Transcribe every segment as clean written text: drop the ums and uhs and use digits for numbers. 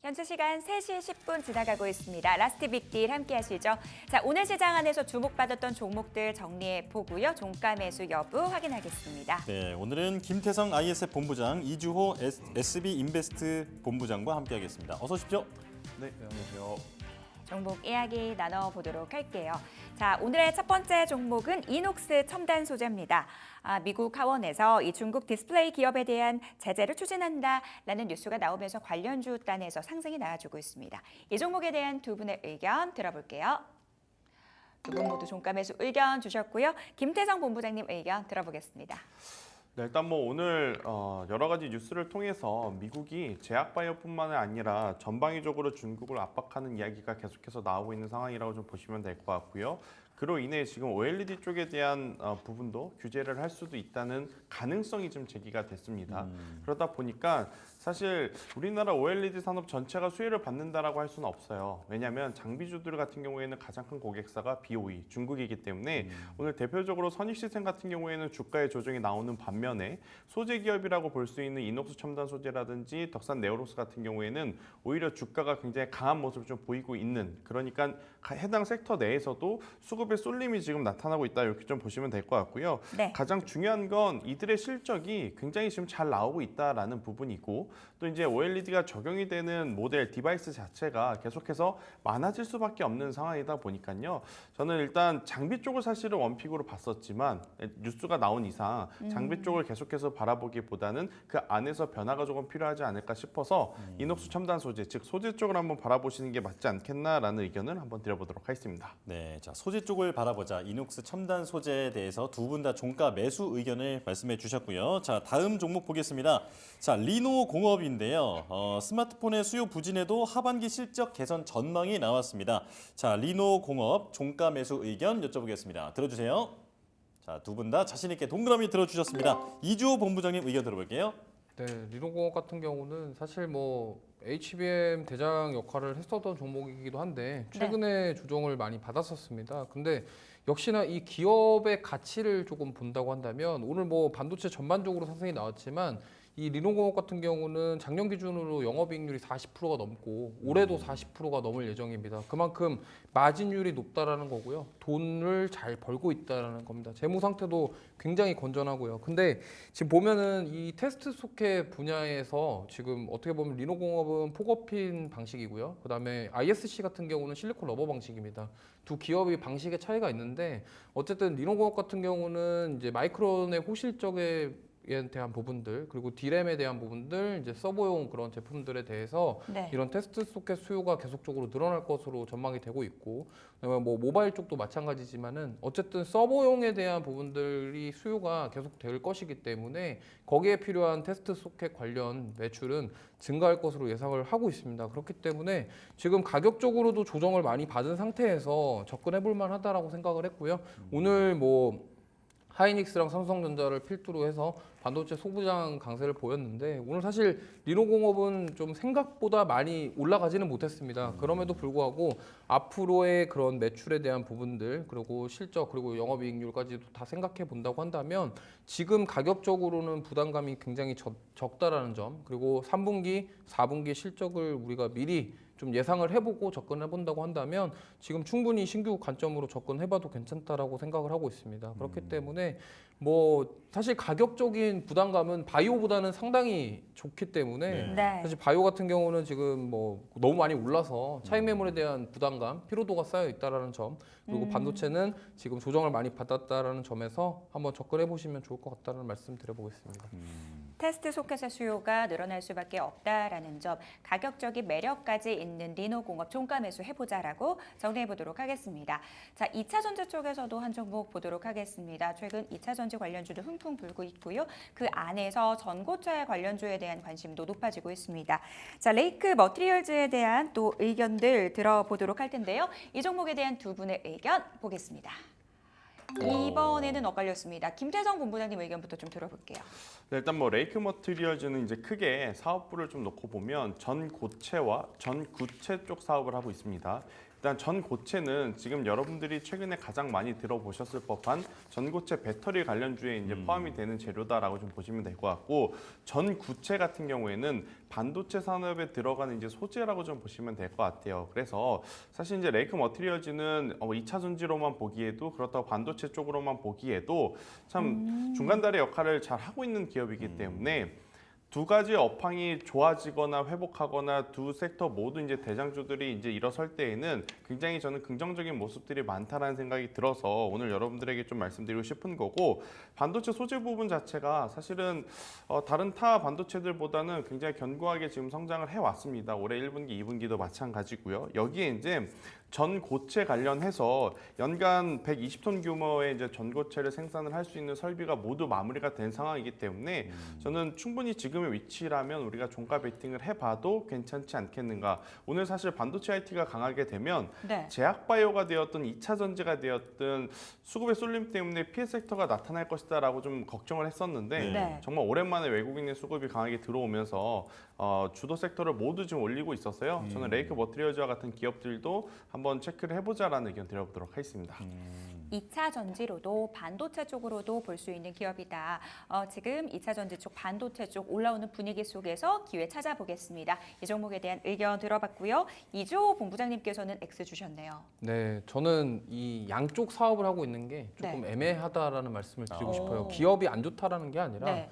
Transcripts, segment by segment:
현재 시간 3시 10분 지나가고 있습니다. 라스트 빅딜 함께 하시죠. 자, 오늘 시장 안에서 주목받았던 종목들 정리해 보고요. 종가 매수 여부 확인하겠습니다. 네, 오늘은 김태성 ISF 본부장, 이주호 SB 인베스트 본부장과 함께하겠습니다. 어서 오십시오. 네, 안녕하세요. 종목 이야기 나눠보도록 할게요. 자, 오늘의 첫 번째 종목은 이녹스 첨단 소재입니다. 미국 하원에서 이 중국 디스플레이 기업에 대한 제재를 추진한다라는 뉴스가 나오면서 관련주 단에서 상승이 나와주고 있습니다. 이 종목에 대한 두 분의 의견 들어볼게요. 두 분 모두 종가 매수 의견 주셨고요. 김태성 본부장님 의견 들어보겠습니다. 네, 일단 오늘 여러 가지 뉴스를 통해서 미국이 제약바이오뿐만 아니라 전방위적으로 중국을 압박하는 이야기가 계속해서 나오고 있는 상황이라고 좀 보시면 될 것 같고요. 그로 인해 지금 OLED 쪽에 대한 부분도 규제를 할 수도 있다는 가능성이 좀 제기가 됐습니다. 그러다 보니까 사실 우리나라 OLED 산업 전체가 수혜를 받는다라고 할 수는 없어요. 왜냐하면 장비주들 같은 경우에는 가장 큰 고객사가 BOE, 중국이기 때문에 오늘 대표적으로 선익시스템 같은 경우에는 주가의 조정이 나오는 반면에 소재 기업이라고 볼 수 있는 이녹스 첨단 소재라든지 덕산 네오록스 같은 경우에는 오히려 주가가 굉장히 강한 모습을 좀 보이고 있는, 그러니까 해당 섹터 내에서도 수급의 쏠림이 지금 나타나고 있다, 이렇게 좀 보시면 될 것 같고요. 네. 가장 중요한 건 이들의 실적이 굉장히 지금 잘 나오고 있다라는 부분이고, 또 이제 OLED가 적용이 되는 모델 디바이스 자체가 계속해서 많아질 수밖에 없는 상황이다 보니까요. 저는 일단 장비 쪽을 사실은 원픽으로 봤었지만 뉴스가 나온 이상 장비 쪽을 계속해서 바라보기보다는 그 안에서 변화가 조금 필요하지 않을까 싶어서 이녹스 첨단 소재, 즉 소재 쪽을 한번 바라보시는 게 맞지 않겠나라는 의견을 한번 드려보도록 하겠습니다. 네, 자, 소재 쪽을 바라보자. 이녹스 첨단 소재에 대해서 두 분 다 종가 매수 의견을 말씀해 주셨고요. 자, 다음 종목 보겠습니다. 자, 리노 공업인데요. 스마트폰의 수요 부진에도 하반기 실적 개선 전망이 나왔습니다. 자, 리노 공업 종가 매수 의견 여쭤보겠습니다. 들어주세요. 자, 두 분 다 자신 있게 동그라미 들어주셨습니다. 이주호 본부장님 의견 들어볼게요. 네, 리노공업 같은 경우는 사실 HBM 대장 역할을 했었던 종목이기도 한데 최근에 조정을 많이 받았었습니다. 근데 역시나 이 기업의 가치를 조금 본다고 한다면 오늘 반도체 전반적으로 상승이 나왔지만 이 리노공업 같은 경우는 작년 기준으로 영업이익률이 40%가 넘고 올해도 40%가 넘을 예정입니다. 그만큼 마진율이 높다라는 거고요. 돈을 잘 벌고 있다라는 겁니다. 재무 상태도 굉장히 건전하고요. 근데 지금 보면은 이 테스트 소켓 분야에서 지금 어떻게 보면 리노공업은 포거핀 방식이고요. 그다음에 ISC 같은 경우는 실리콘 러버 방식입니다. 두 기업이 방식의 차이가 있는데 어쨌든 리노공업 같은 경우는 이제 마이크론의 호실적에 대한 부분들, 그리고 D램에 대한 부분들, 이제 서버용 그런 제품들에 대해서 네. 이런 테스트 소켓 수요가 계속적으로 늘어날 것으로 전망이 되고 있고, 그다음에 모바일 쪽도 마찬가지지만은 어쨌든 서버용에 대한 부분들이 수요가 계속 될 것이기 때문에 거기에 필요한 테스트 소켓 관련 매출은 증가할 것으로 예상을 하고 있습니다. 그렇기 때문에 지금 가격적으로도 조정을 많이 받은 상태에서 접근해 볼 만하다라고 생각을 했고요. 오늘 하이닉스랑 삼성전자를 필두로 해서 반도체 소부장 강세를 보였는데 오늘 사실 리노공업은 좀 생각보다 많이 올라가지는 못했습니다. 그럼에도 불구하고 앞으로의 그런 매출에 대한 부분들, 그리고 실적, 그리고 영업이익률까지도 다 생각해 본다고 한다면 지금 가격적으로는 부담감이 굉장히 적다라는 점, 그리고 3분기, 4분기 실적을 우리가 미리 좀 예상을 해보고 접근해 본다고 한다면 지금 충분히 신규 관점으로 접근해봐도 괜찮다라고 생각을 하고 있습니다. 그렇기 때문에 사실 가격적인 부담감은 바이오보다는 상당히 좋기 때문에 네. 사실 바이오 같은 경우는 지금 너무 많이 올라서 차익 매물에 대한 부담감, 피로도가 쌓여 있다라는 점, 그리고 반도체는 지금 조정을 많이 받았다라는 점에서 한번 접근해 보시면 좋을 것 같다는 말씀 드려보겠습니다. 테스트 소켓의 수요가 늘어날 수밖에 없다라는 점, 가격적인 매력까지 있는 리노공업 종가 매수 해보자라고 정리해보도록 하겠습니다. 자, 2차 전지 쪽에서도 한 종목 보도록 하겠습니다. 최근 2차 전지 관련주도 흥풍 불고 있고요. 그 안에서 전고체 관련주에 대한 관심도 높아지고 있습니다. 자, 레이크 머티리얼즈에 대한 또 의견들 들어보도록 할 텐데요. 이 종목에 대한 두 분의 의견 보겠습니다. 이번에는 엇갈렸습니다. 김태성 본부장님 의견부터 좀 들어볼게요. 네, 일단 레이크 머티리얼즈는 이제 크게 사업부를 좀 놓고 보면 전고체와 전구체 쪽 사업을 하고 있습니다. 일단 전고체는 지금 여러분들이 최근에 가장 많이 들어보셨을 법한 전고체 배터리 관련주에 이제 포함이 되는 재료다라고 좀 보시면 될 것 같고, 전구체 같은 경우에는 반도체 산업에 들어가는 이제 소재라고 좀 보시면 될 것 같아요. 그래서 사실 이제 레이크 머티리얼즈는 2차 전지로만 보기에도, 그렇다고 반도체 쪽으로만 보기에도 참 중간다리 역할을 잘 하고 있는 기업이기 때문에 두 가지 업황이 좋아지거나 회복하거나 두 섹터 모두 이제 대장주들이 이제 일어설 때에는 굉장히 저는 긍정적인 모습들이 많다라는 생각이 들어서 오늘 여러분들에게 좀 말씀드리고 싶은 거고, 반도체 소재 부분 자체가 사실은 다른 타 반도체들보다는 굉장히 견고하게 지금 성장을 해왔습니다. 올해 1분기, 2분기도 마찬가지고요. 여기에 이제 전고체 관련해서 연간 120톤 규모의 이제 전고체를 생산을 할 수 있는 설비가 모두 마무리가 된 상황이기 때문에 저는 충분히 지금의 위치라면 우리가 종가 베팅을 해봐도 괜찮지 않겠는가. 오늘 사실 반도체 IT가 강하게 되면 네. 제약바이오가 되었든 2차 전지가 되었든 수급의 쏠림 때문에 피해 섹터가 나타날 것이다라고 좀 걱정을 했었는데 네. 정말 오랜만에 외국인의 수급이 강하게 들어오면서 주도 섹터를 모두 지금 올리고 있었어요. 저는 레이크 머티리얼즈와 같은 기업들도 한번 체크를 해보자라는 의견 드려보도록 하겠습니다. 2차 전지로도 반도체 쪽으로도 볼 수 있는 기업이다. 지금 2차 전지 쪽, 반도체 쪽 올라오는 분위기 속에서 기회 찾아보겠습니다. 이 종목에 대한 의견 들어봤고요. 이주호 본부장님께서는 X 주셨네요. 네, 저는 이 양쪽 사업을 하고 있는 게 조금 네. 애매하다라는 말씀을 드리고 오. 싶어요. 기업이 안 좋다라는 게 아니라 네.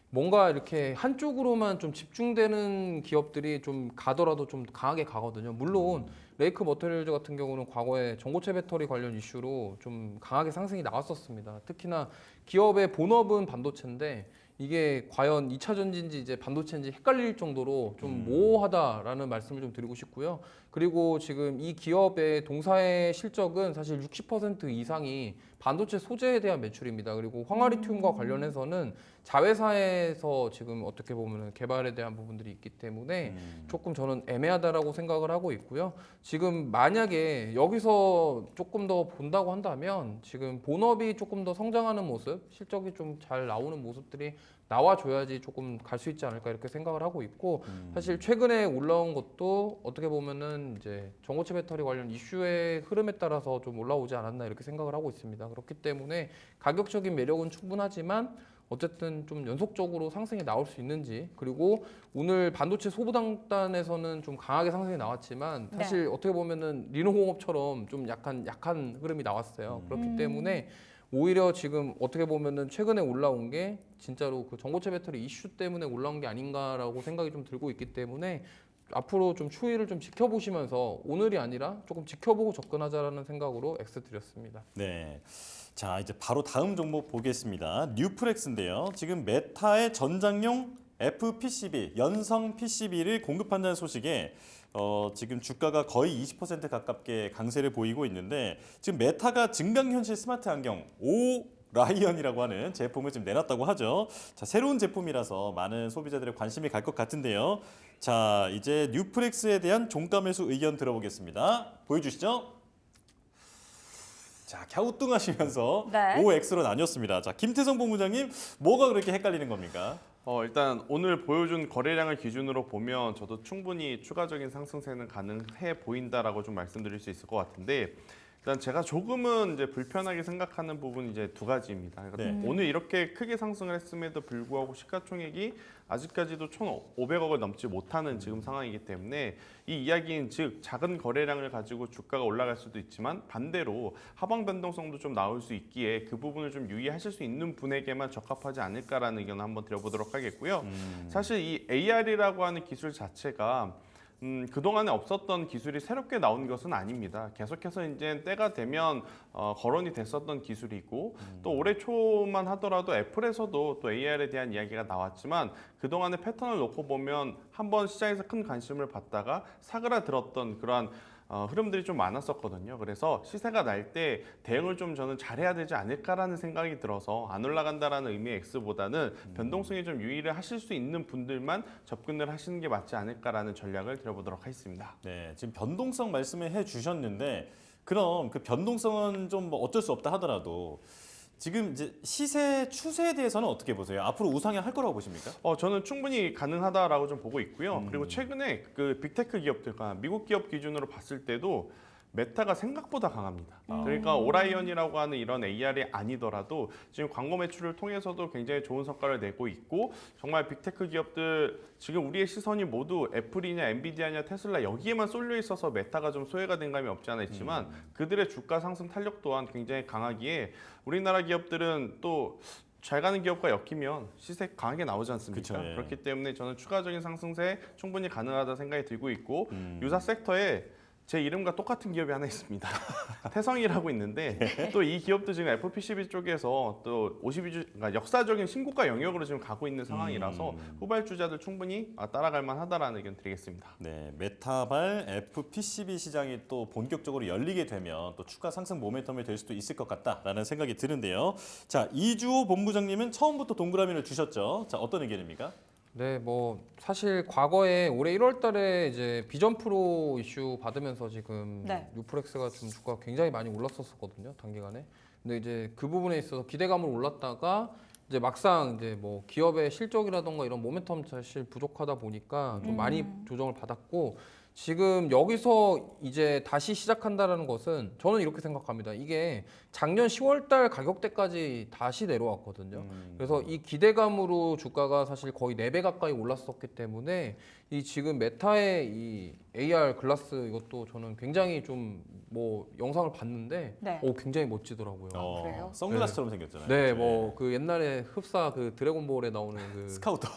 뭔가 이렇게 한쪽으로만 좀 집중되는 기업들이 좀 가더라도 좀 강하게 가거든요. 물론 레이크 머티리얼즈 같은 경우는 과거에 전고체 배터리 관련 이슈로 좀 강하게 상승이 나왔었습니다. 특히나 기업의 본업은 반도체인데 이게 과연 2차 전지인지 이제 반도체인지 헷갈릴 정도로 좀 모호하다라는 말씀을 좀 드리고 싶고요. 그리고 지금 이 기업의 동사의 실적은 사실 60% 이상이 반도체 소재에 대한 매출입니다. 그리고 황화리튬과 관련해서는 자회사에서 지금 어떻게 보면 개발에 대한 부분들이 있기 때문에 조금 저는 애매하다라고 생각을 하고 있고요. 지금 만약에 여기서 조금 더 본다고 한다면 지금 본업이 조금 더 성장하는 모습, 실적이 좀 잘 나오는 모습들이 나와줘야지 조금 갈 수 있지 않을까 이렇게 생각을 하고 있고, 사실 최근에 올라온 것도 어떻게 보면은 이제 전고체 배터리 관련 이슈의 흐름에 따라서 좀 올라오지 않았나 이렇게 생각을 하고 있습니다. 그렇기 때문에 가격적인 매력은 충분하지만 어쨌든 좀 연속적으로 상승이 나올 수 있는지, 그리고 오늘 반도체 소부장단에서는 좀 강하게 상승이 나왔지만 사실 어떻게 보면은 리노공업처럼 좀 약한 흐름이 나왔어요. 그렇기 때문에 오히려 지금 어떻게 보면은 최근에 올라온 게 진짜로 그 전고체 배터리 이슈 때문에 올라온 게 아닌가라고 생각이 좀 들고 있기 때문에 앞으로 좀 추이를 좀 지켜보시면서 오늘이 아니라 조금 지켜보고 접근하자라는 생각으로 X 드렸습니다. 네. 자, 이제 바로 다음 종목 보겠습니다. 뉴프렉스인데요. 지금 메타의 전장용 FPCB, 연성 PCB를 공급한다는 소식에 지금 주가가 거의 20% 가깝게 강세를 보이고 있는데, 지금 메타가 증강현실 스마트 안경 라이언이라고 하는 제품을 지금 내놨다고 하죠. 자, 새로운 제품이라서 많은 소비자들의 관심이 갈 것 같은데요. 자, 이제 뉴프렉스에 대한 종가 매수 의견 들어보겠습니다. 보여주시죠. 자, 갸우뚱하시면서 네. OX로 나뉘었습니다. 자, 김태성 본부장님, 뭐가 그렇게 헷갈리는 겁니까? 일단 오늘 보여준 거래량을 기준으로 보면 저도 충분히 추가적인 상승세는 가능해 보인다라고 좀 말씀드릴 수 있을 것 같은데, 일단 제가 조금은 이제 불편하게 생각하는 부분이 이제 두 가지입니다. 그러니까 네. 오늘 이렇게 크게 상승을 했음에도 불구하고 시가총액이 아직까지도 1,500억을 넘지 못하는 지금 상황이기 때문에 이 이야기는 즉 작은 거래량을 가지고 주가가 올라갈 수도 있지만 반대로 하방 변동성도 좀 나올 수 있기에 그 부분을 좀 유의하실 수 있는 분에게만 적합하지 않을까라는 의견을 한번 드려보도록 하겠고요. 사실 이 AR이라고 하는 기술 자체가 그동안에 없었던 기술이 새롭게 나온 것은 아닙니다. 계속해서 이제 때가 되면 거론이 됐었던 기술이고, 또 올해 초만 하더라도 애플에서도 또 AR에 대한 이야기가 나왔지만 그동안의 패턴을 놓고 보면 한번 시장에서 큰 관심을 받다가 사그라들었던 그러한 흐름들이 좀 많았었거든요. 그래서 시세가 날 때 대응을 좀 저는 잘해야 되지 않을까라는 생각이 들어서 안 올라간다라는 의미의 X보다는 변동성에 좀 유의를 하실 수 있는 분들만 접근을 하시는 게 맞지 않을까라는 전략을 드려보도록 하겠습니다. 네, 지금 변동성 말씀을 해주셨는데, 그럼 그 변동성은 좀 뭐 어쩔 수 없다 하더라도 지금 이제 시세 추세에 대해서는 어떻게 보세요? 앞으로 우상향할 거라고 보십니까? 저는 충분히 가능하다라고 좀 보고 있고요. 그리고 최근에 그 빅테크 기업들과 미국 기업 기준으로 봤을 때도 메타가 생각보다 강합니다. 그러니까 오라이언이라고 하는 이런 AR이 아니더라도 지금 광고 매출을 통해서도 굉장히 좋은 성과를 내고 있고 정말 빅테크 기업들 지금 우리의 시선이 모두 애플이냐 엔비디아냐 테슬라 여기에만 쏠려 있어서 메타가 좀 소외가 된 감이 없지 않아 있지만 그들의 주가 상승 탄력 또한 굉장히 강하기에 우리나라 기업들은 또 잘 가는 기업과 엮이면 시세 강하게 나오지 않습니까? 그쵸, 예. 그렇기 때문에 저는 추가적인 상승세 충분히 가능하다 생각이 들고 있고 유사 섹터에 제 이름과 똑같은 기업이 하나 있습니다. 태성이라고 있는데 또 이 기업도 지금 애플 PCB 쪽에서 또 52주 그러니까 역사적인 신고가 영역으로 지금 가고 있는 상황이라서 후발주자들 충분히 따라갈 만하다라는 의견 드리겠습니다. 네, 메타발 FPCB 시장이 또 본격적으로 열리게 되면 또 추가 상승 모멘텀이 될 수도 있을 것 같다라는 생각이 드는데요. 자, 이주호 본부장님은 처음부터 동그라미를 주셨죠. 자, 어떤 의견입니까? 네, 뭐 사실 과거에 올해 1월달에 이제 비전 프로 이슈 받으면서 지금 네. 뉴프렉스가 좀 주가가 굉장히 많이 올랐었거든요, 단기간에. 근데 이제 그 부분에 있어서 기대감을 올랐다가 이제 막상 이제 뭐 기업의 실적이라던가 이런 모멘텀 사실 부족하다 보니까 좀 많이 조정을 받았고 지금 여기서 이제 다시 시작한다라는 것은 저는 이렇게 생각합니다. 이게 작년 10월달 가격대까지 다시 내려왔거든요. 그래서 이 기대감으로 주가가 사실 거의 4배 가까이 올랐었기 때문에 이 지금 메타의 이 AR 글라스 이것도 저는 굉장히 좀 뭐 영상을 봤는데 네. 굉장히 멋지더라고요. 그래요? 선글라스처럼 생겼잖아요. 네, 그렇죠? 뭐 그 옛날에 흡사 그 드래곤볼에 나오는 그 스카우터.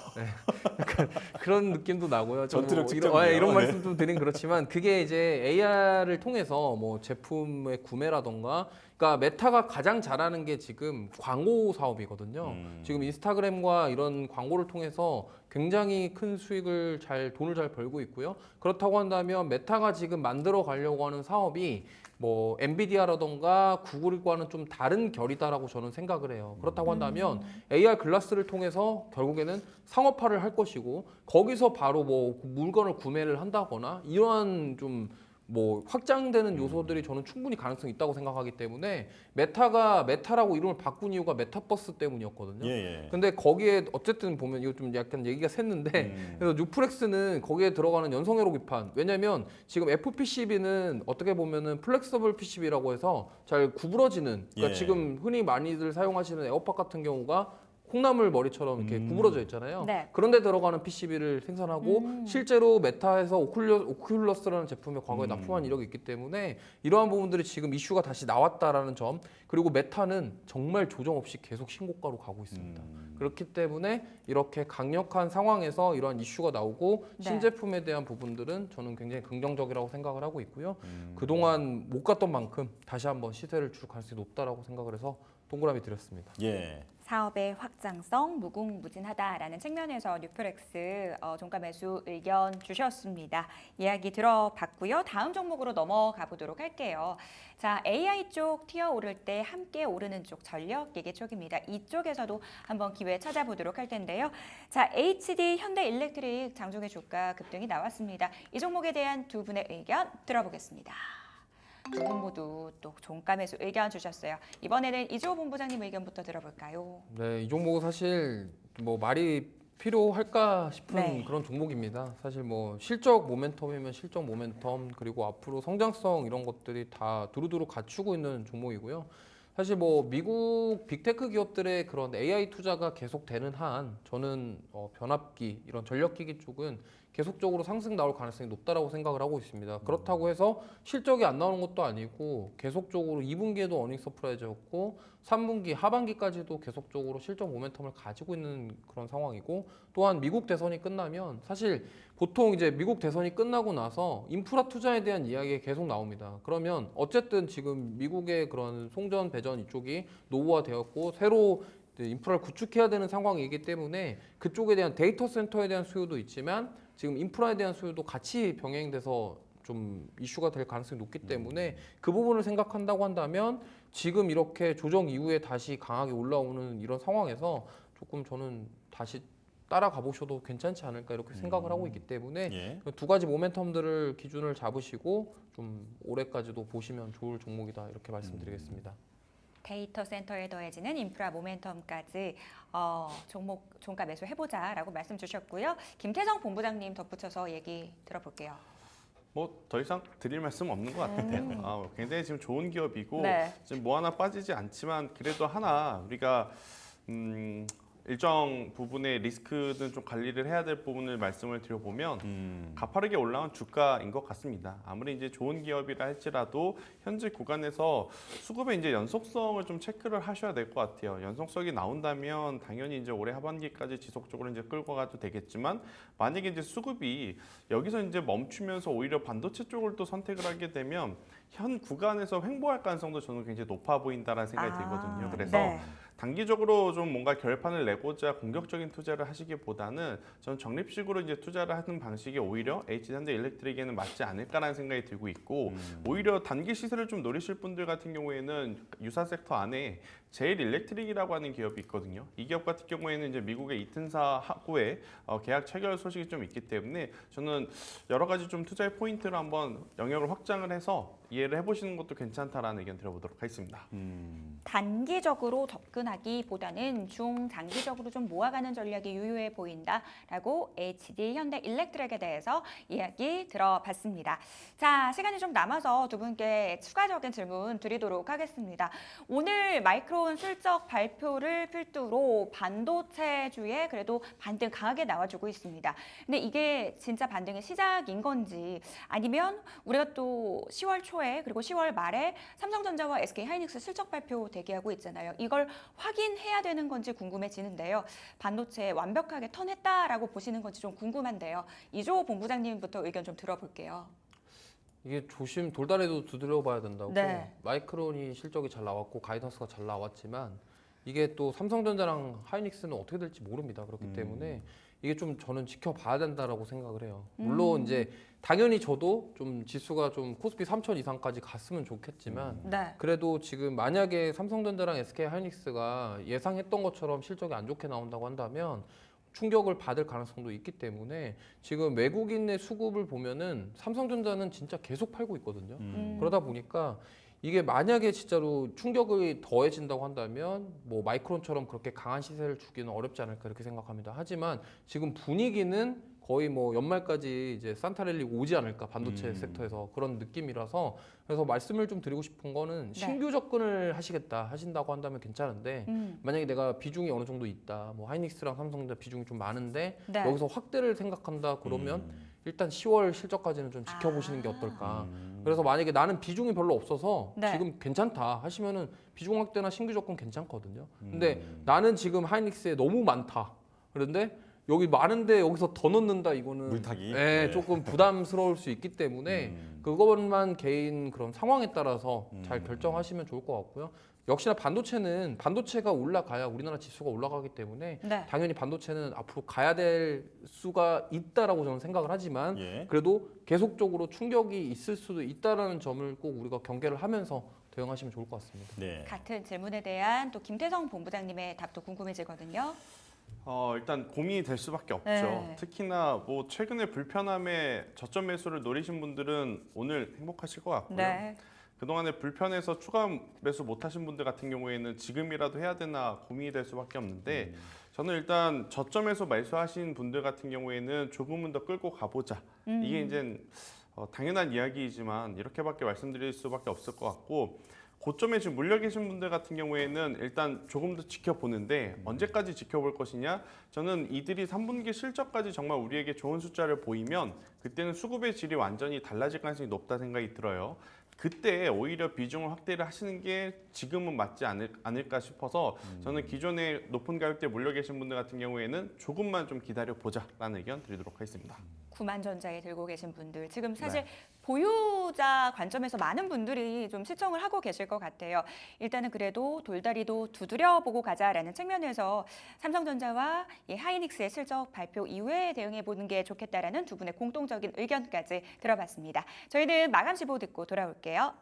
그런 느낌도 나고요. 좀 전투력 뭐 측정기요. 이런 네. 말씀 좀 드린 그렇지만 그게 이제 AR을 통해서 뭐 제품의 구매라던가 그러니까 메타가 가장 잘하는 게 지금 광고 사업이거든요. 지금 인스타그램과 이런 광고를 통해서 굉장히 큰 수익을 돈을 잘 벌고 있고요. 그렇다고 한다면 메타가 지금 만들어 가려고 하는 사업이 뭐 엔비디아라던가 구글과는 좀 다른 결이다라고 저는 생각을 해요. 그렇다고 한다면 AR 글라스를 통해서 결국에는 상업화를 할 것이고 거기서 바로 뭐 물건을 구매를 한다거나 이러한 좀 뭐 확장되는 요소들이 저는 충분히 가능성이 있다고 생각하기 때문에 메타가 메타라고 이름을 바꾼 이유가 메타버스 때문이었거든요. 예, 예. 근데 거기에 어쨌든 보면 이거 좀 약간 얘기가 샜는데 그래서 뉴프렉스는 거기에 들어가는 연성회로 기판 왜냐면 지금 FPCB는 어떻게 보면은 플렉서블 PCB라고 해서 잘 구부러지는 그러니까 예. 지금 흔히 많이들 사용하시는 에어팟 같은 경우가 콩나물 머리처럼 이렇게 구부러져 있잖아요. 네. 그런데 들어가는 PCB를 생산하고 실제로 메타에서 오큘러스라는 제품에 과거에 납품한 이력이 있기 때문에 이러한 부분들이 지금 이슈가 다시 나왔다라는 점 그리고 메타는 정말 조정 없이 계속 신고가로 가고 있습니다. 그렇기 때문에 이렇게 강력한 상황에서 이러한 이슈가 나오고 네. 신제품에 대한 부분들은 저는 굉장히 긍정적이라고 생각을 하고 있고요. 그동안 못 갔던 만큼 다시 한번 시세를 줄 가능성이 높다라고 생각을 해서 동그라미 드렸습니다. 예. 사업의 확장성 무궁무진하다라는 측면에서 뉴프렉스 종가 매수 의견 주셨습니다. 이야기 들어봤고요. 다음 종목으로 넘어가 보도록 할게요. 자, AI 쪽 튀어오를 때 함께 오르는 쪽 전력 기계 쪽입니다. 이쪽에서도 한번 기회 찾아보도록 할 텐데요. 자, HD 현대일렉트릭 장중에 주가 급등이 나왔습니다. 이 종목에 대한 두 분의 의견 들어보겠습니다. 두 분 모두 또 종가 매수 의견 주셨어요. 이번에는 이주호 본부장님 의견부터 들어볼까요? 네, 이 종목은 사실 뭐 말이 필요할까 싶은 네. 그런 종목입니다. 사실 뭐 실적 모멘텀이면 실적 모멘텀 그리고 앞으로 성장성 이런 것들이 다 두루두루 갖추고 있는 종목이고요. 사실 뭐 미국 빅테크 기업들의 그런 AI 투자가 계속되는 한 저는 변압기 이런 전력기기 쪽은 계속적으로 상승 나올 가능성이 높다라고 생각을 하고 있습니다. 그렇다고 해서 실적이 안 나오는 것도 아니고 계속적으로 2분기에도 어닝 서프라이즈였고 3분기 하반기까지도 계속적으로 실적 모멘텀을 가지고 있는 그런 상황이고 또한 미국 대선이 끝나면 사실 보통 이제 미국 대선이 끝나고 나서 인프라 투자에 대한 이야기가 계속 나옵니다. 그러면 어쨌든 지금 미국의 그런 송전 배전 이쪽이 노후화되었고 새로 인프라를 구축해야 되는 상황이기 때문에 그쪽에 대한 데이터 센터에 대한 수요도 있지만 지금 인프라에 대한 수요도 같이 병행돼서 좀 이슈가 될 가능성이 높기 때문에 그 부분을 생각한다고 한다면 지금 이렇게 조정 이후에 다시 강하게 올라오는 이런 상황에서 조금 저는 다시 따라가 보셔도 괜찮지 않을까 이렇게 생각을 하고 있기 때문에 예. 두 가지 모멘텀들을 기준을 잡으시고 좀 올해까지도 보시면 좋을 종목이다 이렇게 말씀드리겠습니다. 데이터 센터에 더해지는 인프라 모멘텀까지 종목 종가 매수 해보자라고 말씀 주셨고요. 김태성 본부장님 덧붙여서 얘기 들어볼게요. 뭐 더 이상 드릴 말씀 없는 것 같아요. 굉장히 지금 좋은 기업이고 네. 지금 뭐 하나 빠지지 않지만 그래도 하나 우리가 일정 부분의 리스크는 좀 관리를 해야 될 부분을 말씀을 드려보면 가파르게 올라온 주가인 것 같습니다. 아무리 이제 좋은 기업이라 할지라도 현재 구간에서 수급의 이제 연속성을 좀 체크를 하셔야 될 것 같아요. 연속성이 나온다면 당연히 이제 올해 하반기까지 지속적으로 이제 끌고 가도 되겠지만 만약에 이제 수급이 여기서 이제 멈추면서 오히려 반도체 쪽을 또 선택을 하게 되면 현 구간에서 횡보할 가능성도 저는 굉장히 높아 보인다라는 생각이 들거든요. 그래서 네. 단기적으로 좀 뭔가 결판을 내고자 공격적인 투자를 하시기보다는 저는 적립식으로 이제 투자를 하는 방식이 오히려 H현대일렉트릭에는 맞지 않을까라는 생각이 들고 있고 오히려 단기 시세를 좀 노리실 분들 같은 경우에는 유사 섹터 안에 제일일렉트릭이라고 하는 기업이 있거든요. 이 기업 같은 경우에는 이제 미국의 이튼사 하구에 계약 체결 소식이 좀 있기 때문에 저는 여러 가지 좀 투자의 포인트를 한번 영역을 확장을 해서 이해를 해보시는 것도 괜찮다라는 의견 드려보도록 하겠습니다. 단기적으로 접근하기보다는 중장기적으로 좀 모아가는 전략이 유효해 보인다라고 HD 현대일렉트릭에 대해서 이야기 들어봤습니다. 자, 시간이 좀 남아서 두 분께 추가적인 질문 드리도록 하겠습니다. 오늘 마이크론 실적 발표를 필두로 반도체주에 그래도 반등 강하게 나와주고 있습니다. 근데 이게 진짜 반등의 시작인 건지 아니면 우리가 또 10월 초에 그리고 10월 말에 삼성전자와 SK하이닉스 실적 발표 대기하고 있잖아요. 이걸 확인해야 되는 건지 궁금해지는데요. 반도체 완벽하게 턴했다라고 보시는 건지 좀 궁금한데요. 이조 본부장님부터 의견 좀 들어볼게요. 이게 조심 돌다리도 두드려 봐야 된다고. 네. 마이크론이 실적이 잘 나왔고 가이던스가 잘 나왔지만 이게 또 삼성전자랑 하이닉스는 어떻게 될지 모릅니다. 그렇기 때문에 이게 좀 저는 지켜봐야 된다라고 생각을 해요. 물론 이제 당연히 저도 좀 지수가 좀 코스피 3,000 이상까지 갔으면 좋겠지만 네. 그래도 지금 만약에 삼성전자랑 SK 하이닉스가 예상했던 것처럼 실적이 안 좋게 나온다고 한다면 충격을 받을 가능성도 있기 때문에 지금 외국인의 수급을 보면은 삼성전자는 진짜 계속 팔고 있거든요. 그러다 보니까 이게 만약에 진짜로 충격이 더해진다고 한다면 뭐 마이크론처럼 그렇게 강한 시세를 주기는 어렵지 않을까 이렇게 생각합니다. 하지만 지금 분위기는 거의 뭐 연말까지 이제 산타랠리 오지 않을까 반도체 섹터에서 그런 느낌이라서 그래서 말씀을 좀 드리고 싶은 거는 신규 접근을 하신다고 한다면 괜찮은데 만약에 내가 비중이 어느 정도 있다 뭐 하이닉스랑 삼성전자 비중이 좀 많은데 네. 여기서 확대를 생각한다 그러면 일단 10월 실적까지는 좀 지켜보시는 게 어떨까. 그래서 만약에 나는 비중이 별로 없어서 네. 지금 괜찮다 하시면은 비중 확대나 신규 접근 괜찮거든요. 근데 나는 지금 하이닉스에 너무 많다. 그런데 여기 많은데 여기서 더 넣는다 이거는 물타기? 네, 네. 조금 부담스러울 수 있기 때문에 그것만 개인 그런 상황에 따라서 잘 결정하시면 좋을 것 같고요. 역시나 반도체가 올라가야 우리나라 지수가 올라가기 때문에 네. 당연히 반도체는 앞으로 가야 될 수가 있다라고 저는 생각을 하지만 예. 그래도 계속적으로 충격이 있을 수도 있다라는 점을 꼭 우리가 경계를 하면서 대응하시면 좋을 것 같습니다. 네. 같은 질문에 대한 또 김태성 본부장님의 답도 궁금해지거든요. 일단 고민이 될 수밖에 없죠. 네. 특히나 뭐 최근에 불편함에 저점 매수를 노리신 분들은 오늘 행복하실 것 같고요. 네. 그동안에 불편해서 추가 매수 못하신 분들 같은 경우에는 지금이라도 해야 되나 고민이 될 수밖에 없는데 저는 일단 저점에서 매수하신 분들 같은 경우에는 조금은 더 끌고 가보자. 이게 이제 당연한 이야기이지만 이렇게밖에 말씀드릴 수밖에 없을 것 같고 고점에 지금 물려 계신 분들 같은 경우에는 일단 조금 더 지켜보는데 언제까지 지켜볼 것이냐? 저는 이들이 3분기 실적까지 정말 우리에게 좋은 숫자를 보이면 그때는 수급의 질이 완전히 달라질 가능성이 높다 생각이 들어요. 그때 오히려 비중을 확대를 하시는 게 지금은 맞지 않을까 싶어서 저는 기존에 높은 가격대에 물려 계신 분들 같은 경우에는 조금만 좀 기다려보자라는 의견 드리도록 하겠습니다. 구만전자에 들고 계신 분들 지금 사실 네. 보유자 관점에서 많은 분들이 좀 시청을 하고 계실 것 같아요. 일단은 그래도 돌다리도 두드려 보고 가자라는 측면에서 삼성전자와 하이닉스의 실적 발표 이후에 대응해 보는 게 좋겠다라는 두 분의 공통적인 의견까지 들어봤습니다. 저희는 마감 시보 듣고 돌아올게요.